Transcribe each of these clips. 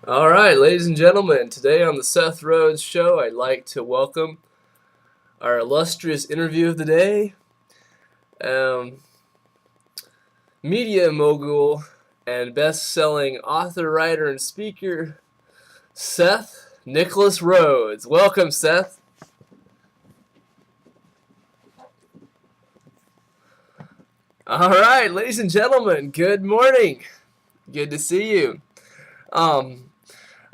All right, ladies and gentlemen, today on the Seth Rhodes Show, I'd like to welcome our illustrious interview of the day, um, media mogul and best-selling author, writer, and speaker, Seth Nicholas Rhodes. Welcome, Seth. All right, ladies and gentlemen, good morning. Good to see you.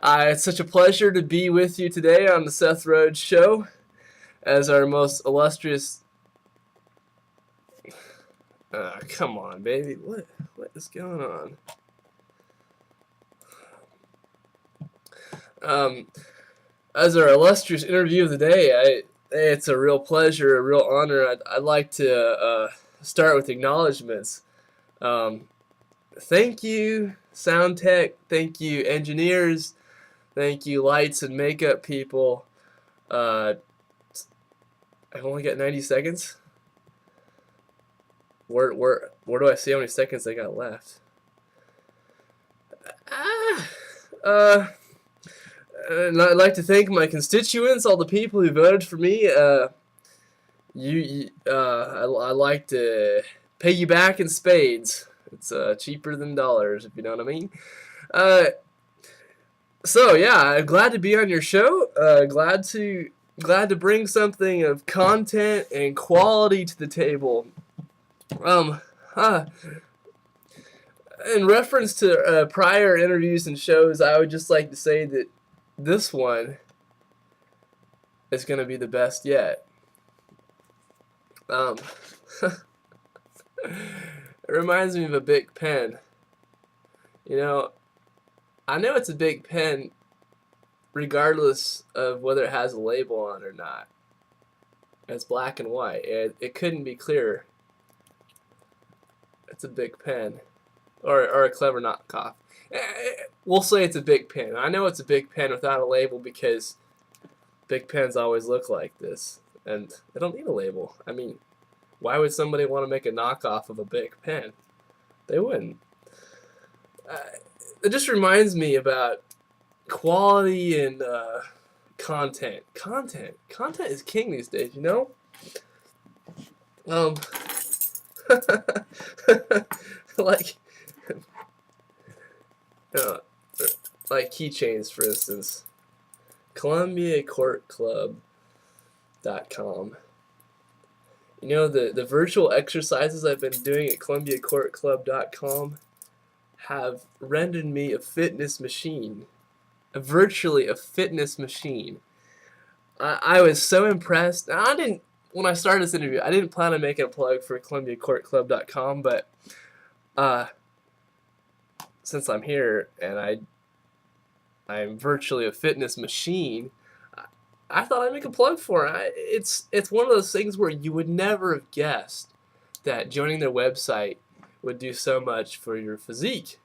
It's such a pleasure to be with you today on the Seth Rhodes Show as our most illustrious. Come on, baby. What is going on? As our illustrious interview of the day, it's a real pleasure, a real honor. I'd like to start with acknowledgments. Thank you, sound tech. Thank you, engineers. Thank you, lights and makeup people. I've only got 90 seconds. Where do I see how many seconds I got left? And I'd like to thank my constituents, all the people who voted for me. I like to pay you back in spades. It's cheaper than dollars, if you know what I mean. So yeah, I'm glad to be on your show. Glad to bring something of content and quality to the table. In reference to prior interviews and shows, I would just like to say that this one is going to be the best yet. It reminds me of a Bic pen. You know, I know it's a Bic pen regardless of whether it has a label on or not. It's black and white. It couldn't be clearer. It's a Bic pen. Or a clever knockoff. We'll say it's a Bic pen. I know it's a Bic pen without a label because Bic pens always look like this. And they don't need a label. I mean, why would somebody want to make a knockoff of a Bic pen? They wouldn't. It just reminds me about quality and content. Content is king these days, you know? like like keychains, for instance. ColumbiaCourtClub.com. You know, the virtual exercises I've been doing at ColumbiaCourtClub.com have rendered me a fitness machine. Virtually a fitness machine. I was so impressed. Now, when I started this interview, I didn't plan on making a plug for ColumbiaCourtClub.com, but since I'm here and I'm virtually a fitness machine, I thought I'd make a plug for it. It's one of those things where you would never have guessed that joining their website would do so much for your physique.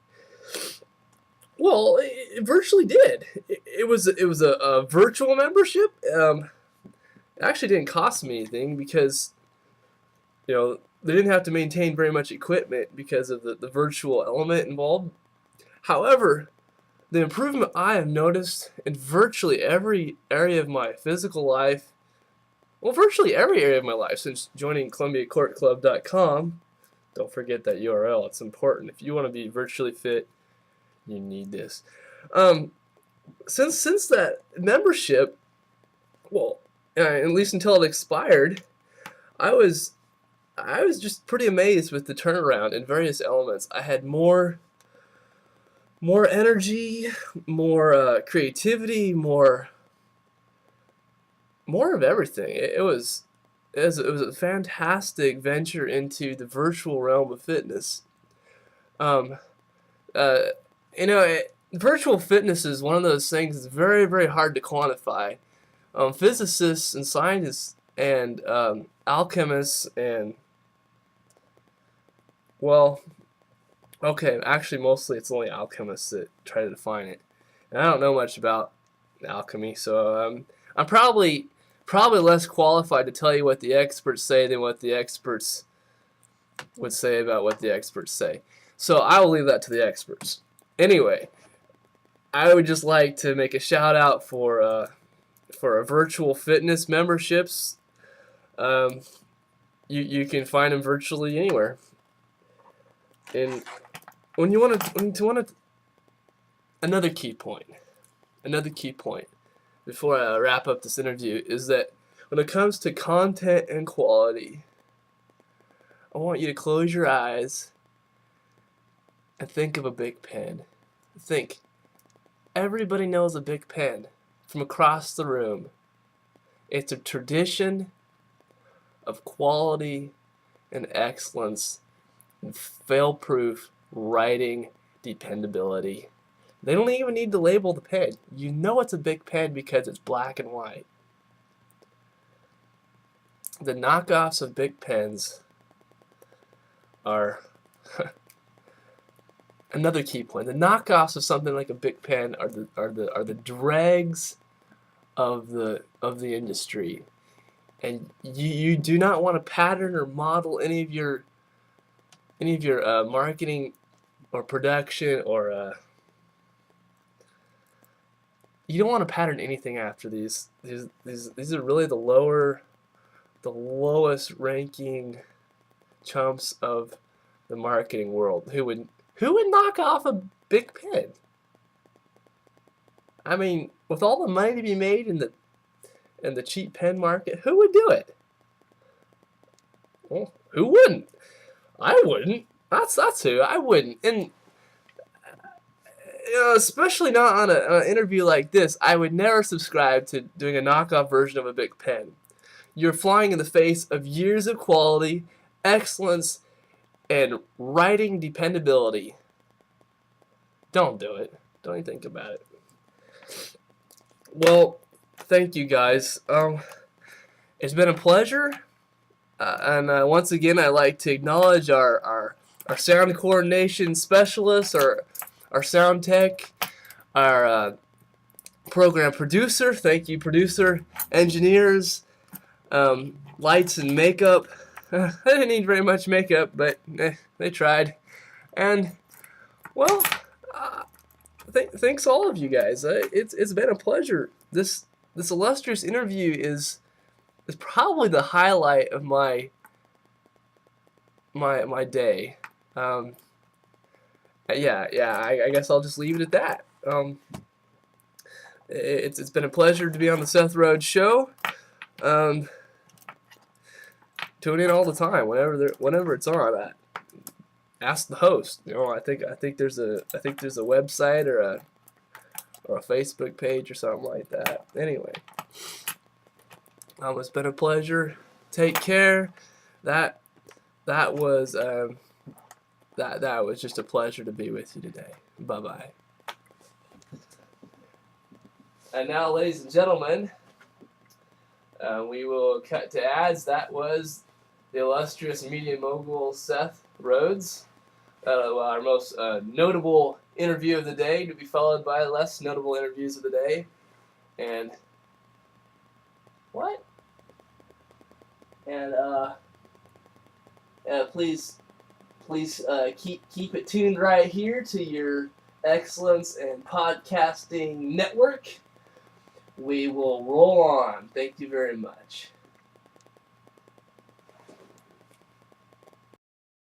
Well, it virtually did. It was a virtual membership. It actually didn't cost me anything because, you know, they didn't have to maintain very much equipment because of the virtual element involved. However, the improvement I have noticed in virtually every area of my physical life, well, virtually every area of my life since joining ColumbiaCourtClub.com, don't forget that URL, it's important. If you want to be virtually fit, you need this. Since that membership, well, at least until it expired, I was just pretty amazed with the turnaround in various elements. I had more energy, more creativity, more of everything. It was a fantastic venture into the virtual realm of fitness. Virtual fitness is one of those things that's very, very hard to quantify. Physicists and scientists and alchemists and, well, okay, actually mostly it's only alchemists that try to define it. And I don't know much about alchemy, so I'm probably less qualified to tell you what the experts say than what the experts would say about what the experts say. So I will leave that to the experts. Anyway, I would just like to make a shout out for our virtual fitness memberships. Um, you can find them virtually anywhere. And when you want to another key point before I wrap up this interview is that when it comes to content and quality, I want you to close your eyes and think of a Bic pen. Think. Everybody knows a Bic pen from across the room. It's a tradition of quality and excellence and fail-proof writing dependability. They don't even need to label the pen. You know it's a Bic pen because it's black and white. The knockoffs of Bic pens are another key point. The knockoffs of something like a Bic pen are the dregs of the industry, and you do not want to pattern or model any of your marketing or production or you don't want to pattern anything after these. These are really the lowest ranking chumps of the marketing world. Who would knock off a Bic pen? I mean, with all the money to be made in the cheap pen market, who would do it? Well, who wouldn't? I wouldn't. That's who. I wouldn't. And especially not on an interview like this, I would never subscribe to doing a knockoff version of a Bic pen. You're flying in the face of years of quality, excellence, and writing dependability. Don't do it. Don't even think about it. Well, thank you guys. It's been a pleasure, and once again, I'd like to acknowledge our sound coordination specialist, our sound tech, our program producer. Thank you, producer, engineers, lights and makeup. I didn't need very much makeup, but they tried. And well, thanks all of you guys. It's been a pleasure. This illustrious interview is probably the highlight of my day. I guess I'll just leave it at that. It's been a pleasure to be on the Seth Rhodes Show. Tune in all the time whenever it's on. Ask the host. I think there's a website or a Facebook page or something like that. Anyway, it's been a pleasure. Take care. That was just a pleasure to be with you today. Bye bye. And now, ladies and gentlemen, we will cut to ads. That was the illustrious media mogul Seth Rhodes. Our most notable interview of the day, to be followed by less notable interviews of the day. And what? And please keep it tuned right here to your Excellence and Podcasting Network. We will roll on. Thank you very much.